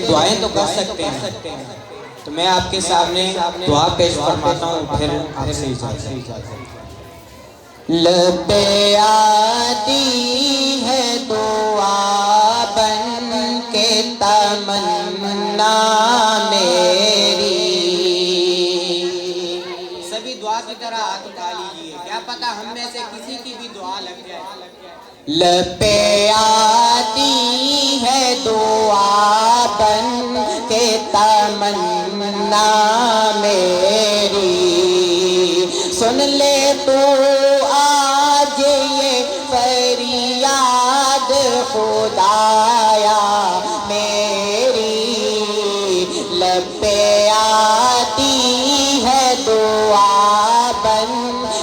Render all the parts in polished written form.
دعائیں تو کر سکتے ہیں، تو میں آپ کے سامنے دعا پیش فرماتا ہوں، پھر آپ سے اجازت۔ لب پہ آتی ہے دعا بن کے تمنا میری، سبھی دعا کی طرح ہاتھ اٹھا لیجئے، کیا پتہ ہم میں سے کسی کی بھی دعا لگ جائے۔ لب پہ آتی ہے دعا بن کے تمنا میری، سن لے تو آج یہ فریاد خدایا میری، لب پہ آتی ہے دعا بن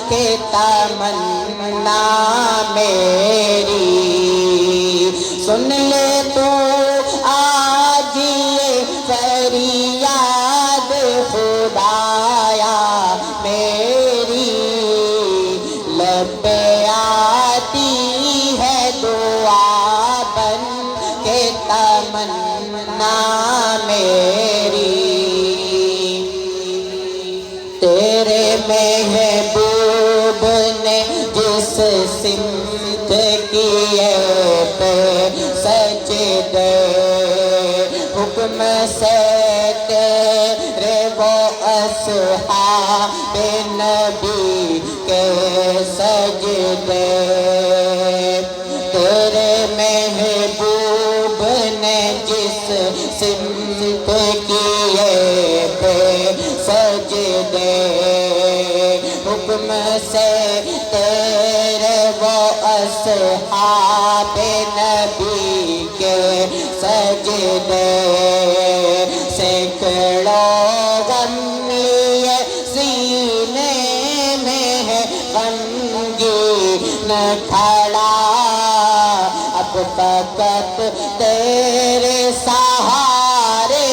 کے تمنا میری، سن لے تو آج یہ فریاد خدایا میری، لب پہ آتی ہے دعا بن کے تمنا میری، تیرے محبوب نے جس سمت کیے پہ سجدے، حکم سے تیرے وہ اصحاب نبی کے سجدے، تیرے محبوب نے جس سمت کیے پہ سجدے، حکم سے تیرے وہ اصحاب نبی کے سجدے، سینکڑوں غم لیے سینے میں ہے غمگین کھڑا، اب فقط تیرے سہارے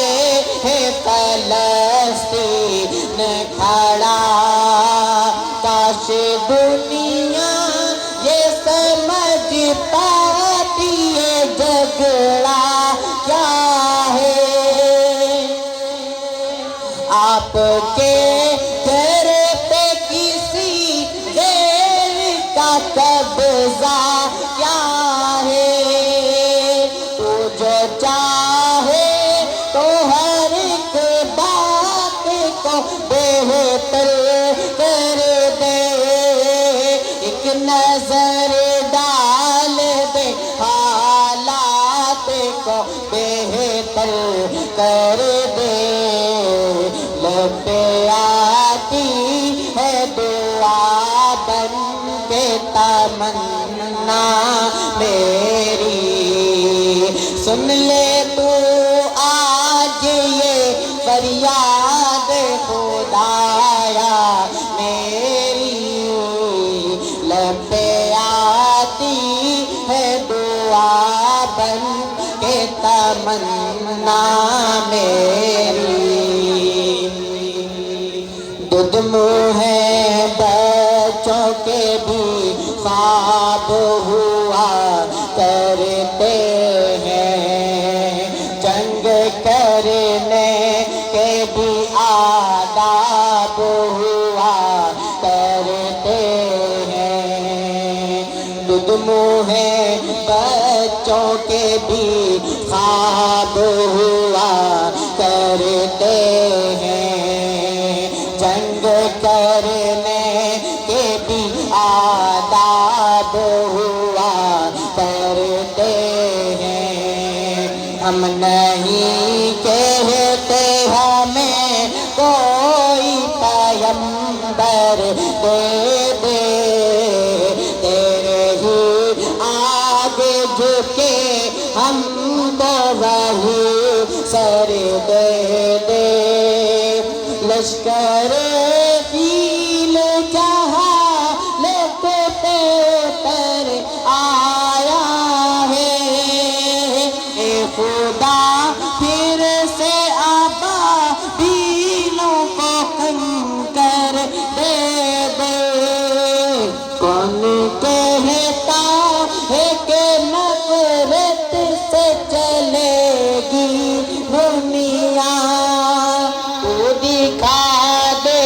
ہے فلسطین کھڑا، کاش دنیا یہ سمجھ پاتی ہے جھگڑا کیا ہے، آپ کے گھر پہ کسی غیر کا قبضہ کیا ہے، تو جو چاہے تو ہر ایک بات کو بہتر کر دے، ایک نظر ڈال دے حالات کو بہتر کر دے، لب پہ آتی ہے دعا بن کے تمنا میری، سن لے تو آج یہ فریاد خدایا میری، لب پہ آتی ہے دعا بن کے تمنا میری، دودھ منہ ہے بچوں کے بھی خواب ہوا کرتے ہیں، جنگ کرنے کے بھی آداب ہوا کرتے ہیں، دودھ منہ ہے بچوں کے بھی خواب ہوا کرتے ہیں، جنگ کرنے کے بھی آداب ہوا کرتے ہیں، ہم نہیں کہتے ہمیں کوئی پیغمبر دے دے، تیرے ہی آگے جھکے ہم تو وہی سر دے دے، لشکر فیل جہاں لیتے پر آیا ہے، اے خدا پھر سے آبادیوں کو کنکر دے دے، کون کہتا ہے کہ نفرت سے چلے گی دنیا تو دکھا دے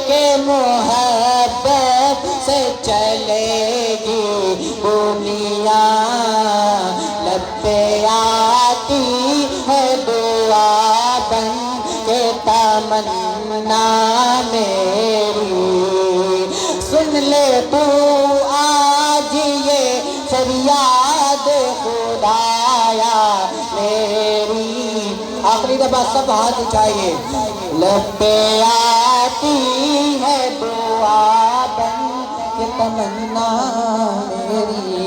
کہ محبت سے چلے گی دنیا لب پہ آتی ہے دعا بن کے تمنا میری سن لے تو آج یہ فریاد خدایا میری آخری دفعہ سب ہاتھ اٹھائیے لب پہ آتی ہے دعا بن کے تمنا میری